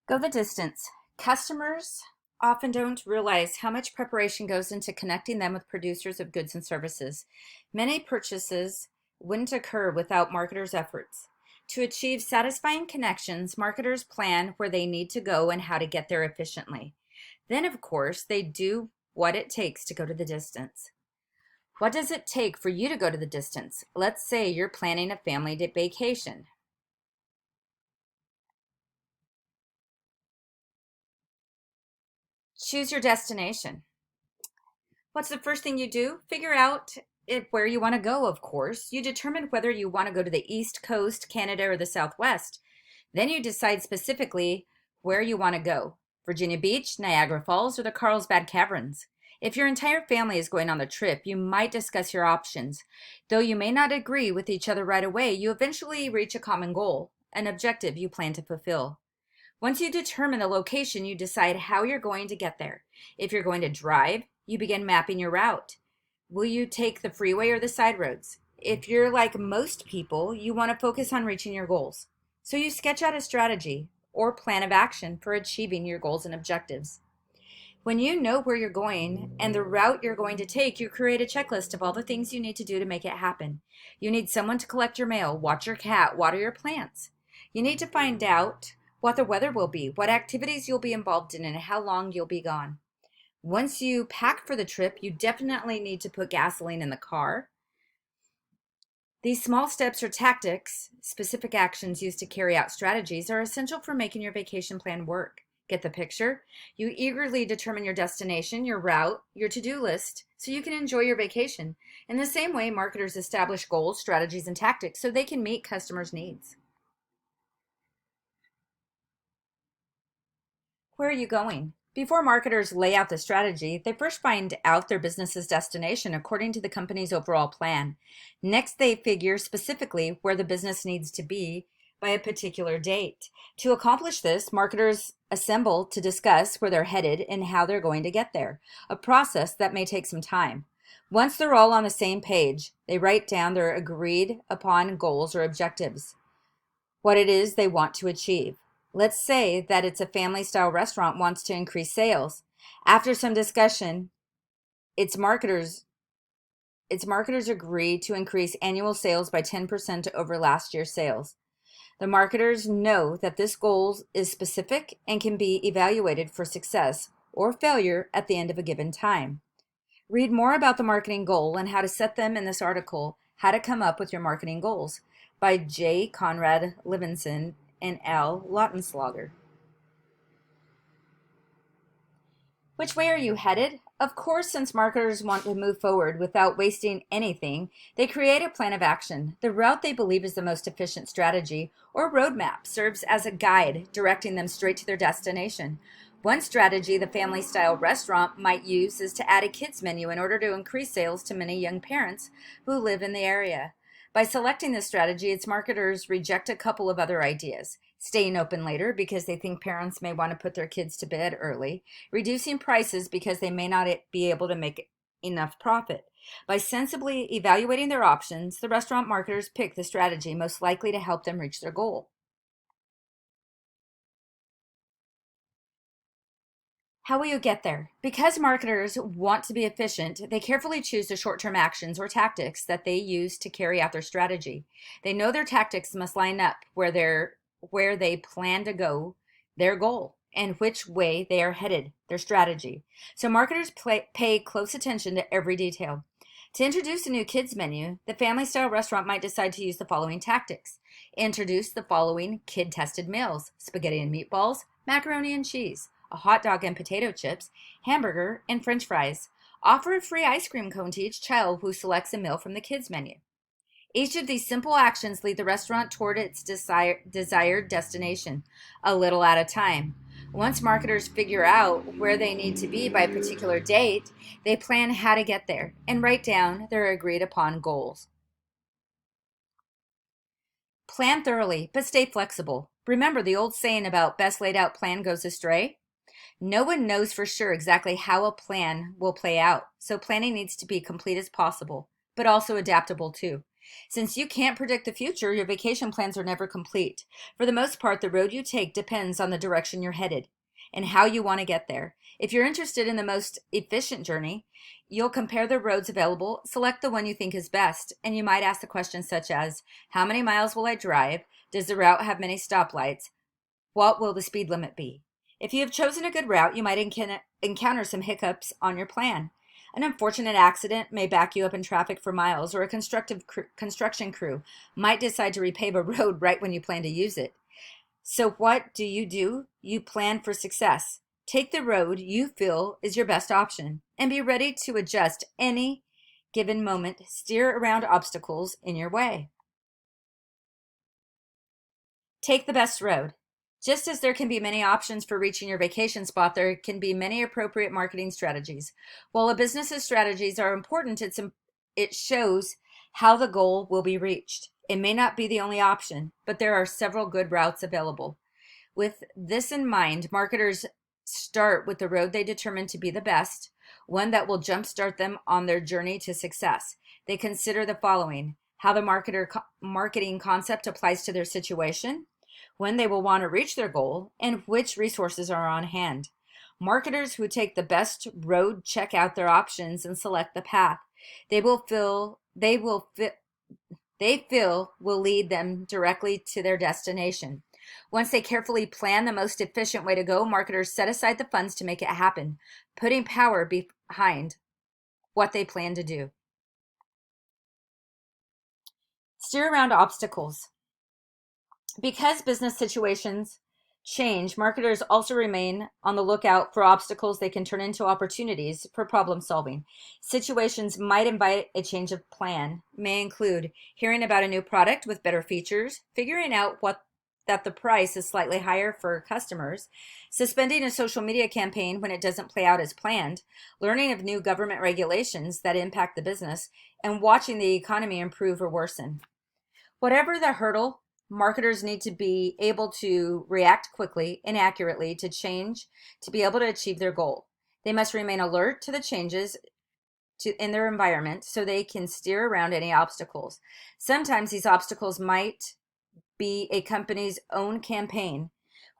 Go the distance. Customers often don't realize how much preparation goes into connecting them with producers of goods and services. Many purchases wouldn't occur without marketers' efforts. To achieve satisfying connections, marketers plan where they need to go and how to get there efficiently. Then, of course, they do what it takes to go to the distance. What does it take for you to go to the distance? Let's say you're planning a family vacation. Choose your destination. What's the first thing you do? Figure out where you want to go, of course. You determine whether you want to go to the East Coast, Canada, or the Southwest. Then you decide specifically where you want to go. Virginia Beach, Niagara Falls, or the Carlsbad Caverns. If your entire family is going on the trip, you might discuss your options. Though you may not agree with each other right away, you eventually reach a common goal, an objective you plan to fulfill. Once you determine the location, you decide how you're going to get there. If you're going to drive, you begin mapping your route. Will you take the freeway or the side roads? If you're like most people, you want to focus on reaching your goals. So you sketch out a strategy or plan of action for achieving your goals and objectives. When you know where you're going and the route you're going to take, you create a checklist of all the things you need to do to make it happen. You need someone to collect your mail, watch your cat, water your plants. You need to find out what the weather will be, what activities you'll be involved in, and how long you'll be gone. Once you pack for the trip, you definitely need to put gasoline in the car. These small steps or tactics, specific actions used to carry out strategies, are essential for making your vacation plan work. Get the picture? You eagerly determine your destination, your route, your to-do list, so you can enjoy your vacation. In the same way, marketers establish goals, strategies, and tactics so they can meet customers' needs. Where are you going? Before marketers lay out the strategy, they first find out their business's destination according to the company's overall plan. Next, they figure specifically where the business needs to be by a particular date. To accomplish this, marketers assemble to discuss where they're headed and how they're going to get there, a process that may take some time. Once they're all on the same page, they write down their agreed upon goals or objectives, what it is they want to achieve. Let's say that it's a family style restaurant wants to increase sales. After some discussion, its marketers agree to increase annual sales by 10% over last year's sales. The marketers know that this goal is specific and can be evaluated for success or failure at the end of a given time. Read more about the marketing goal and how to set them in this article, How to Come Up with Your Marketing Goals, by J. Conrad Levinson and L. Lautenschlager. Which way are you headed? Of course, since marketers want to move forward without wasting anything, they create a plan of action. The route they believe is the most efficient strategy or roadmap serves as a guide, directing them straight to their destination. One strategy the family-style restaurant might use is to add a kids menu in order to increase sales to many young parents who live in the area. By selecting this strategy, its marketers reject a couple of other ideas. Staying open later because they think parents may want to put their kids to bed early. Reducing prices because they may not be able to make enough profit. By sensibly evaluating their options, the restaurant marketers pick the strategy most likely to help them reach their goal. How will you get there? Because marketers want to be efficient, they carefully choose the short-term actions or tactics that they use to carry out their strategy. They know their tactics must line up where they plan to go, their goal, and which way they are headed, their strategy. So marketers pay close attention to every detail. To introduce a new kids menu, the family-style restaurant might decide to use the following tactics. Introduce the following kid-tested meals: spaghetti and meatballs, macaroni and cheese, a hot dog and potato chips, hamburger, and french fries. Offer a free ice cream cone to each child who selects a meal from the kids menu. Each of these simple actions lead the restaurant toward its desired destination, a little at a time. Once marketers figure out where they need to be by a particular date, they plan how to get there and write down their agreed upon goals. Plan thoroughly, but stay flexible. Remember the old saying about best laid out plan goes astray? No one knows for sure exactly how a plan will play out, so planning needs to be complete as possible, but also adaptable too. Since you can't predict the future, your vacation plans are never complete. For the most part, the road you take depends on the direction you're headed and how you want to get there. If you're interested in the most efficient journey, you'll compare the roads available, select the one you think is best, and you might ask the questions such as, how many miles will I drive? Does the route have many stoplights? What will the speed limit be? If you have chosen a good route, you might encounter some hiccups on your plan. An unfortunate accident may back you up in traffic for miles, or a construction crew might decide to repave a road right when you plan to use it. So what do? You plan for success. Take the road you feel is your best option and be ready to adjust any given moment. Steer around obstacles in your way. Take the best road. Just as there can be many options for reaching your vacation spot, there can be many appropriate marketing strategies. While a business's strategies are important, it shows how the goal will be reached. It may not be the only option, but there are several good routes available. With this in mind, marketers start with the road they determine to be the best, one that will jumpstart them on their journey to success. They consider the following: how the marketing concept applies to their situation, when they will want to reach their goal, and which resources are on hand. Marketers who take the best road check out their options and select the path they feel will lead them directly to their destination. Once they carefully plan the most efficient way to go, marketers set aside the funds to make it happen, putting power behind what they plan to do. Steer around obstacles. Because business situations change, marketers also remain on the lookout for obstacles they can turn into opportunities for problem solving. Situations might invite a change of plan, may include hearing about a new product with better features, figuring out that the price is slightly higher for customers, suspending a social media campaign when it doesn't play out as planned, learning of new government regulations that impact the business, and watching the economy improve or worsen. Whatever the hurdle, marketers need to be able to react quickly and accurately to change to be able to achieve their goal. They must remain alert to the changes in their environment so they can steer around any obstacles. Sometimes these obstacles might be a company's own campaign.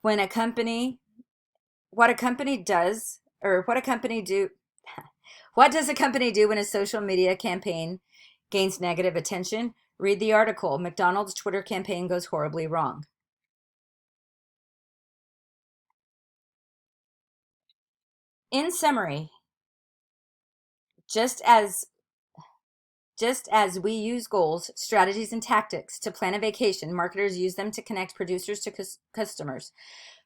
When a company, what a company does, or what a company do, what does a company do when a social media campaign gains negative attention? Read the article, McDonald's Twitter campaign goes horribly wrong. In summary, just as just as we use goals, strategies, and tactics to plan a vacation, marketers use them to connect producers to customers.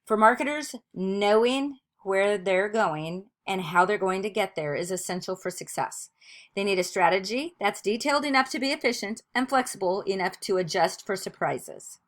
For marketers, knowing where they're going and how they're going to get there is essential for success. They need a strategy that's detailed enough to be efficient and flexible enough to adjust for surprises.